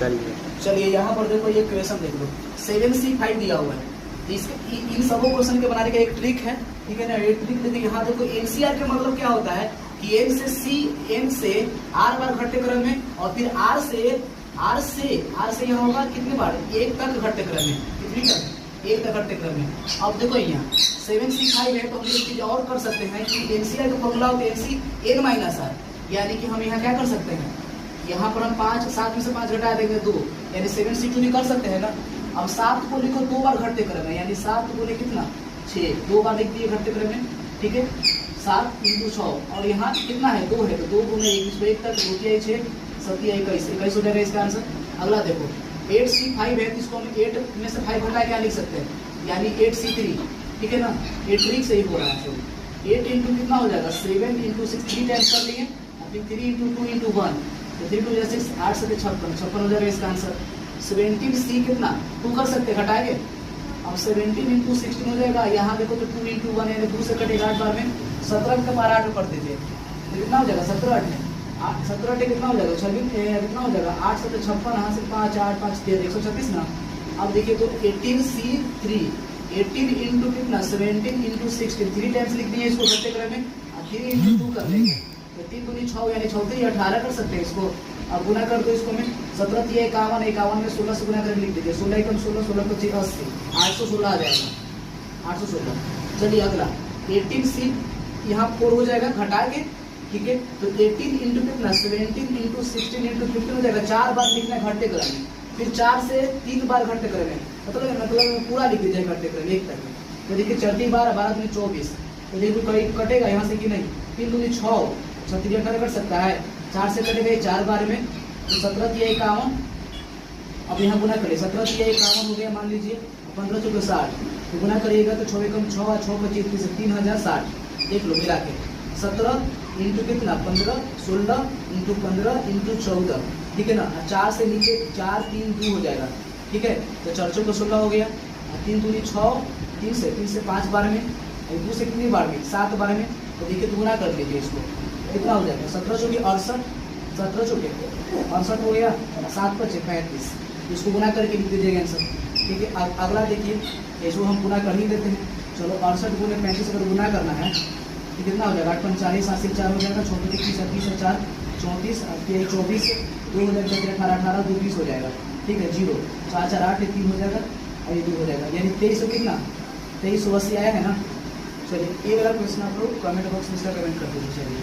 चलिए यहाँ पर देखो ये क्वेश्चन देख लो, 7C5 दिया हुआ है। इसके इन सबों क्वेश्चन के बनाने का एक ट्रिक है, ठीक है ना। ये ट्रिक देखिए यहाँ देखो, एनसीआर का मतलब क्या होता है कि एन से आर बार घटते क्रम में, और फिर आर से यहाँ होगा कितने बार, एक तक घटते क्रम में, कितनी तक, एक तक घटते क्रम में। अब देखो यहाँ 7C5 है, तो हम एक चीज और कर सकते हैं कि एनसीआर का फॉर्मूला होता है NC n-r, यानी कि हम यहाँ क्या कर सकते हैं, यहाँ पर हम 7 में से 5 घटा देंगे 2, यानी 7C2 निकाल सकते हैं ना। अब 7 को लिखो 2 बार घटते क्रम में, यानी 7 को लेकर कितना 6, 2 बार लिख दिए घटते क्रम में, ठीक है। 7 × 6, और यहाँ कितना है 2 है, तो 2 × 1, इसको 1 तक 2 × 6 7 × 21 हो जाएगा इसका आंसर। अगला देखो 8C5 है, तो इसको हम 8 में से 5 घटा क्या लिख सकते हैं, यानी 8C3, ठीक है ना। 8 ट्रिक सही हो रहा है, 8 इंटू कितना हो जाएगा 7 × 6, 3 टाइम्स कर लिए, फिर 3 × 2 × 1, तो 3 × 6 8 से 56 हो जाएगा इसका आंसर। 17C कितना 2 कर सकते हैं, घटाएंगे। अब 17 × 16 हो जाएगा, यहाँ देखो तो 2 × 1 यानी 2 से कटेगा 8 बार में, 17 का बार 8 में कर दीजिए, तो कितना हो जाएगा 17 8 17 कितना हो जाएगा 26, कितना हो जाएगा 8 7 56, यहाँ से 5 8 5 13 136 ना। अब देखिए तो 18C3, 18 इंटू कितना 17 × 16, 3 टाइम्स लिख दिए इसको घटते क्रम में, 3 × 2 कर लेंगे, तो 3 दूनी 6 यानी 6 3 18 कर सकते हैं इसको। अब गुना कर दो इसको में, 17 3 51, 51 में 16 से गुना करके लिख दीजिए, 16 × 16, 16 × 6 80, 816 आ जाएगा, 816। चलिए अगला 18C यहाँ 4 हो जाएगा घटा के, ठीक है। तो 18 इंटू कितना 17 × 16 × 15 हो जाएगा, 4 बार लिखना है घटते क्रम में, फिर 4 से 3 बार घटते क्रम में, मतलब पूरा लिख दीजिए घटते क्रम 1 तक। तो देखिए 4 बार 12 दूनी 24, तो देखिए कटेगा यहाँ से कि नहीं, 3 दूनी 6, 36 18 कट सकता है, 4 से कटेगा 4 बार में, तो 17 3 51। अब यहाँ गुना करिए, 17 3 51 हो गया मान लीजिए, 15 चौके 60, तो गुना करिएगा तो 6 एकम 6 और 6 25 3060, देख लो मिला के 17 इंटू कितना 15 16 इंटू 15 इंटू 14, ठीक है ना। 4 से नीचे 4 3 2 हो जाएगा, ठीक है। तो 4 चौके 16 हो गया, 3 दूनी 6, 3 से 5 बार में, 2 से कितनी बार में 7 बार में, तो देखिए गुना कर लीजिए इसको, कितना हो जाएगा 17 चौके 68, 17 चौके 68 हो गया, 7 5 35, इसको गुना करके लिख दीजिएगा आंसर, ठीक है। अगला देखिए इसको हम गुना कर ही देते हैं, चलो 68 × 35 अगर गुना करना है तो कितना हो जाएगा 8 × 40 8 से 4 हो जाएगा, 34 31 38 4 34 24 2 हो जाएगा 18 18 2 20 हो जाएगा, ठीक है। 0 4 4 8 3 हो जाएगा, और ये 2 हो जाएगा, यानी 23 कितना 2380 आया है ना। चलिए ये वाला क्वेश्चन आप लोग कमेंट बॉक्स में इसका कमेंट कर दीजिए। चलिए।